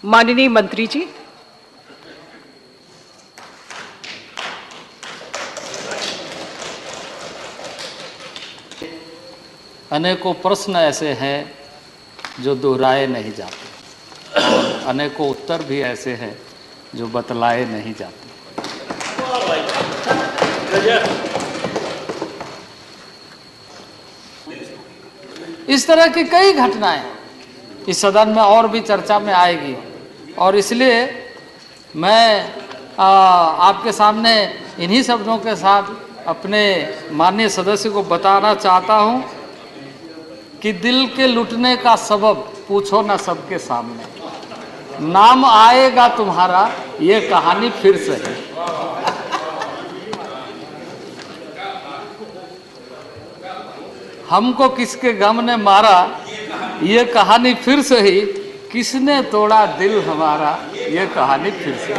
माननीय मंत्री जी। अनेकों प्रश्न ऐसे हैं जो दोहराए नहीं जाते और अनेकों उत्तर भी ऐसे हैं जो बतलाए नहीं जाते। इस तरह की कई घटनाएं इस सदन में और भी चर्चा में आएगी और इसलिए मैं आपके सामने इन्हीं शब्दों के साथ अपने माननीय सदस्य को बताना चाहता हूं कि दिल के लुटने का सबब पूछो ना सबके सामने, नाम आएगा तुम्हारा ये कहानी फिर से है। हमको किसके गम ने मारा ये कहानी फिर से ही, किसने तोड़ा दिल हमारा ये कहानी फिर से।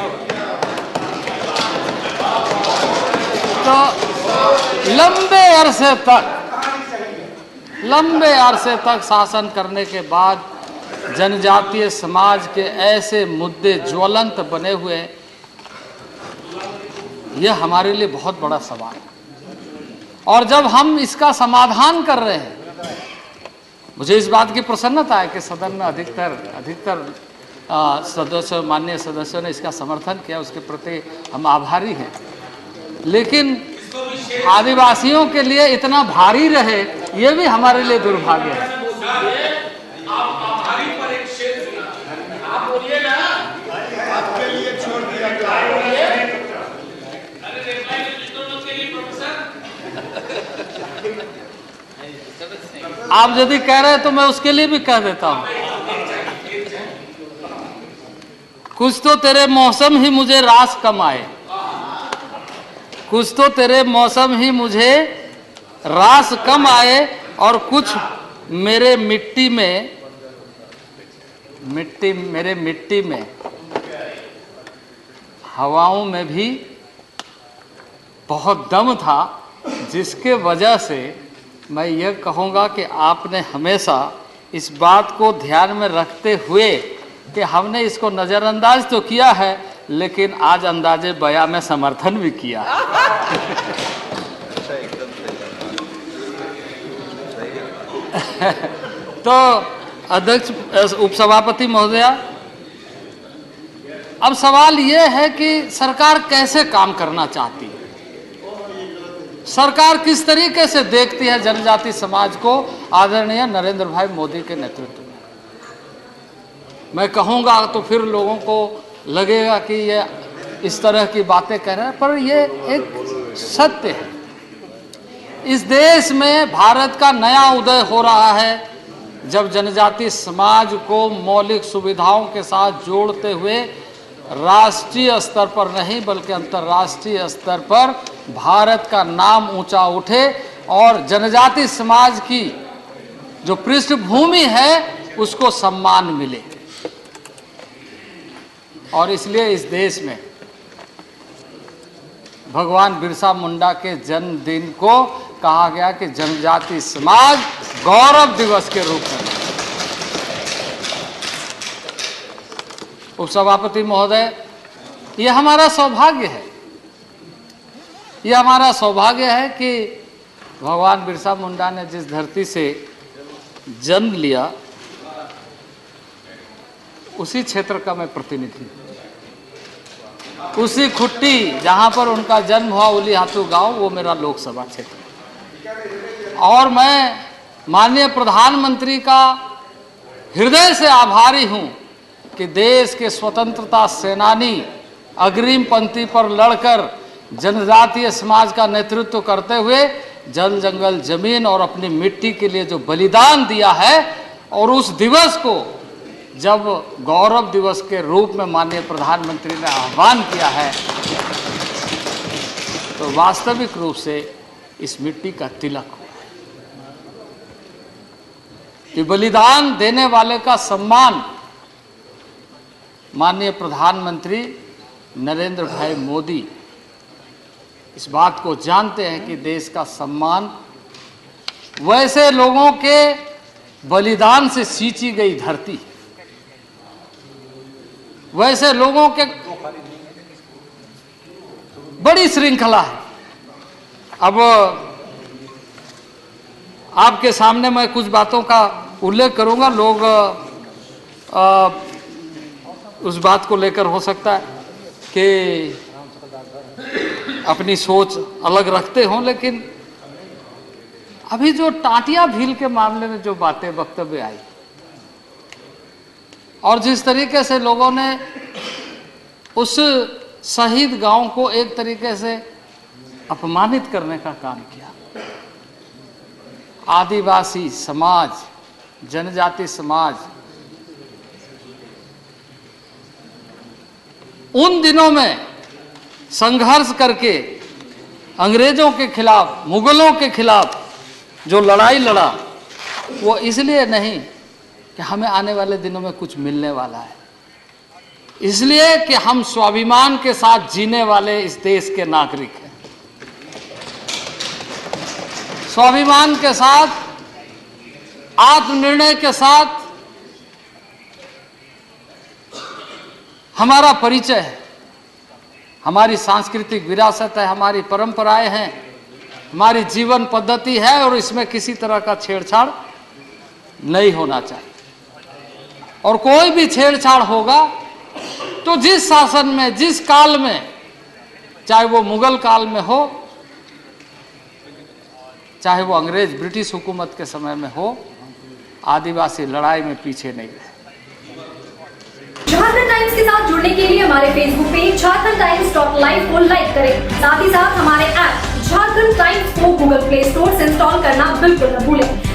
तो लंबे अरसे तक शासन करने के बाद जनजातीय समाज के ऐसे मुद्दे ज्वलंत बने हुए, यह हमारे लिए बहुत बड़ा सवाल है। और जब हम इसका समाधान कर रहे हैं, मुझे इस बात की प्रसन्नता है कि सदन में अधिकतर सदस्य, माननीय सदस्यों ने इसका समर्थन किया, उसके प्रति हम आभारी हैं। लेकिन आदिवासियों के लिए इतना भारी रहे ये भी हमारे लिए दुर्भाग्य है। आप यदि कह रहे हैं तो मैं उसके लिए भी कह देता हूं। कुछ तो तेरे मौसम ही मुझे रास कम आए, कुछ तो तेरे मौसम ही मुझे रास कम आए, और कुछ मेरे मिट्टी में हवाओं में भी बहुत दम था, जिसके वजह से मैं ये कहूँगा कि आपने हमेशा इस बात को ध्यान में रखते हुए कि हमने इसको नज़रअंदाज तो किया है, लेकिन आज अंदाजे बयां में समर्थन भी किया। तो अध्यक्ष, उपसभापति महोदया, अब सवाल ये है कि सरकार कैसे काम करना चाहती है, सरकार किस तरीके से देखती है जनजाति समाज को आदरणीय नरेंद्र भाई मोदी के नेतृत्व में। मैं कहूँगा तो फिर लोगों को लगेगा कि ये इस तरह की बातें कह रहे हैं, पर ये एक सत्य है। इस देश में भारत का नया उदय हो रहा है, जब जनजाति समाज को मौलिक सुविधाओं के साथ जोड़ते हुए राष्ट्रीय स्तर पर नहीं बल्कि अंतर्राष्ट्रीय स्तर पर भारत का नाम ऊंचा उठे और जनजाति समाज की जो पृष्ठभूमि है उसको सम्मान मिले। और इसलिए इस देश में भगवान बिरसा मुंडा के जन्मदिन को कहा गया कि जनजाति समाज गौरव दिवस के रूप में। उपसभापति महोदय, ये हमारा सौभाग्य है, ये हमारा सौभाग्य है कि भगवान बिरसा मुंडा ने जिस धरती से जन्म लिया उसी क्षेत्र का मैं प्रतिनिधि हूं। उसी खुट्टी जहां पर उनका जन्म हुआ, उलीहातू गांव, वो मेरा लोकसभा क्षेत्र। और मैं माननीय प्रधानमंत्री का हृदय से आभारी हूं कि देश के स्वतंत्रता सेनानी अग्रिम पंक्ति पर लड़कर जनजातीय समाज का नेतृत्व करते हुए जल जंगल जमीन और अपनी मिट्टी के लिए जो बलिदान दिया है, और उस दिवस को जब गौरव दिवस के रूप में माननीय प्रधानमंत्री ने आह्वान किया है, तो वास्तविक रूप से इस मिट्टी का तिलक हुआ कि बलिदान देने वाले का सम्मान माननीय प्रधानमंत्री नरेंद्र भाई मोदी इस बात को जानते हैं कि देश का सम्मान वैसे लोगों के बलिदान से सींची गई धरती। वैसे लोगों के बड़ी श्रृंखला है। अब आपके सामने मैं कुछ बातों का उल्लेख करूंगा। लोग उस बात को लेकर हो सकता है कि अपनी सोच अलग रखते हों, लेकिन अभी जो टाटिया भील के मामले में जो बातें वक्तव्य आई और जिस तरीके से लोगों ने उस शहीद गांव को एक तरीके से अपमानित करने का काम किया, आदिवासी समाज, जनजाति समाज उन दिनों में संघर्ष करके अंग्रेजों के खिलाफ, मुगलों के खिलाफ जो लड़ाई लड़ा, वो इसलिए नहीं कि हमें आने वाले दिनों में कुछ मिलने वाला है, इसलिए कि हम स्वाभिमान के साथ जीने वाले इस देश के नागरिक हैं। स्वाभिमान के साथ, आत्मनिर्णय के साथ हमारा परिचय है, हमारी सांस्कृतिक विरासत है, हमारी परंपराएं हैं, हमारी जीवन पद्धति है और इसमें किसी तरह का छेड़छाड़ नहीं होना चाहिए। और कोई भी छेड़छाड़ होगा तो जिस शासन में, जिस काल में, चाहे वो मुगल काल में हो, चाहे वो अंग्रेज ब्रिटिश हुकूमत के समय में हो, आदिवासी लड़ाई में पीछे नहीं रहे। झारखंड टाइम्स के साथ जुड़ने के लिए हमारे फेसबुक पेज झारखंड-टाइम्स.live को लाइक करें। साथ ही साथ हमारे ऐप झारखंड टाइम्स को गूगल प्ले स्टोर से इंस्टॉल करना बिल्कुल न भूलें।